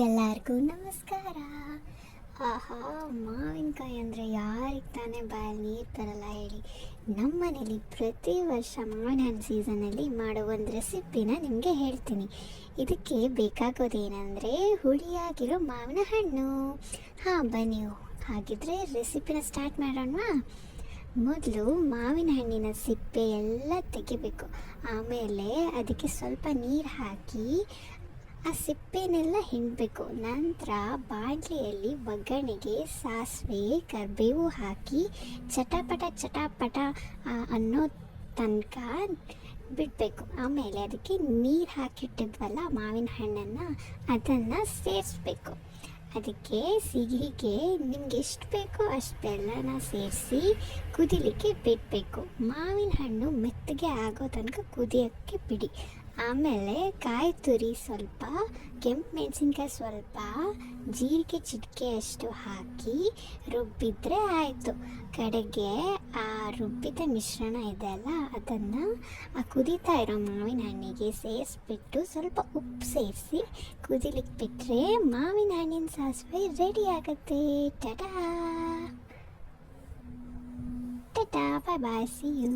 ಎಲ್ಲರಿಗೂ ನಮಸ್ಕಾರ. ಆಹಾ, ಮಾವಿನಕಾಯಿ ಅಂದರೆ ಯಾರಿಗೆ ತಾನೇ ಬಾಯಲ್ಲಿ ನೀರು ಬರಲ್ಲ ಹೇಳಿ. ನಮ್ಮ ಮನೇಲಿ ಪ್ರತಿ ವರ್ಷ ಮಾವಿನ ಹಣ್ಣು ಸೀಸನಲ್ಲಿ ಮಾಡೋ ಒಂದು ರೆಸಿಪಿನ ನಿಮಗೆ ಹೇಳ್ತೀನಿ. ಇದಕ್ಕೆ ಬೇಕಾಗೋದೇನೆಂದರೆ ಹುಳಿಯಾಗಿರೋ ಮಾವಿನ ಹಣ್ಣು. ಬನ್ನಿ ಹಾಗಿದ್ರೆ ರೆಸಿಪಿನ ಸ್ಟಾರ್ಟ್ ಮಾಡೋಣವಾ. ಮೊದಲು ಮಾವಿನ ಹಣ್ಣಿನ ಸಿಪ್ಪೆ ಎಲ್ಲ ತೆಗಿಬೇಕು. ಆಮೇಲೆ ಅದಕ್ಕೆ ಸ್ವಲ್ಪ ನೀರು ಹಾಕಿ ಆ ಸಿಪ್ಪೆನೆಲ್ಲ ಹಿಂಡಬೇಕು. ನಂತರ ಬಾಣಲೆಯಲ್ಲಿ ಒಗ್ಗರಣೆಗೆ ಸಾಸಿವೆ ಕರಿಬೇವು ಹಾಕಿ ಚಟಾಪಟ ಅನ್ನೋ ತನಕ ಬಿಡಬೇಕು. ಆಮೇಲೆ ಅದಕ್ಕೆ ನೀರು ಹಾಕಿಟ್ಟಿದ್ವಲ್ಲ ಮಾವಿನ ಹಣ್ಣನ್ನು, ಅದನ್ನು ಸೇರಿಸ್ಬೇಕು. ಅದಕ್ಕೆ ಸಿಹಿಗೆ ನಿಮ್ಗೆ ಎಷ್ಟು ಬೇಕೋ ಅಷ್ಟು ಬೆಲ್ಲನ ಸೇರಿಸಿ ಕುದಿಲಿಕ್ಕೆ ಬಿಡಬೇಕು. ಮಾವಿನ ಹಣ್ಣು ಮೆತ್ತಗೆ ಆಗೋ ತನಕ ಕುದಿಯೋಕ್ಕೆ ಬಿಡಿ. ಆಮೇಲೆ ಕಾಯಿ ತುರಿ ಸ್ವಲ್ಪ, ಕೆಂಪು ಮೆಣಸಿನ್ಕಾಯಿ ಸ್ವಲ್ಪ, ಜೀರಿಗೆ ಚಿಟಿಕೆಯಷ್ಟು ಹಾಕಿ ರುಬ್ಬಿದ್ರೆ ಆಯಿತು. ಕಡೆಗೆ ಆ ರುಬ್ಬಿದ ಮಿಶ್ರಣ ಇದೆಯಲ್ಲ, ಅದನ್ನು ಆ ಕುದೀತಾ ಇರೋ ಮಾವಿನ ಹಣ್ಣಿಗೆ ಸೇರಿಸ್ಬಿಟ್ಟು ಸ್ವಲ್ಪ ಉಪ್ಪು ಸೇರಿಸಿ ಕುದಿಲಿಕ್ಕೆ ಬಿಟ್ಟರೆ ಮಾವಿನ ಹಣ್ಣಿನ ಸಾಸಿವೆ ರೆಡಿ ಆಗುತ್ತೆ. ಟಾಟಾ ಟಾಟಾ, ಬಾಯ್ ಬಾಯ್, ಸಿ ಯು.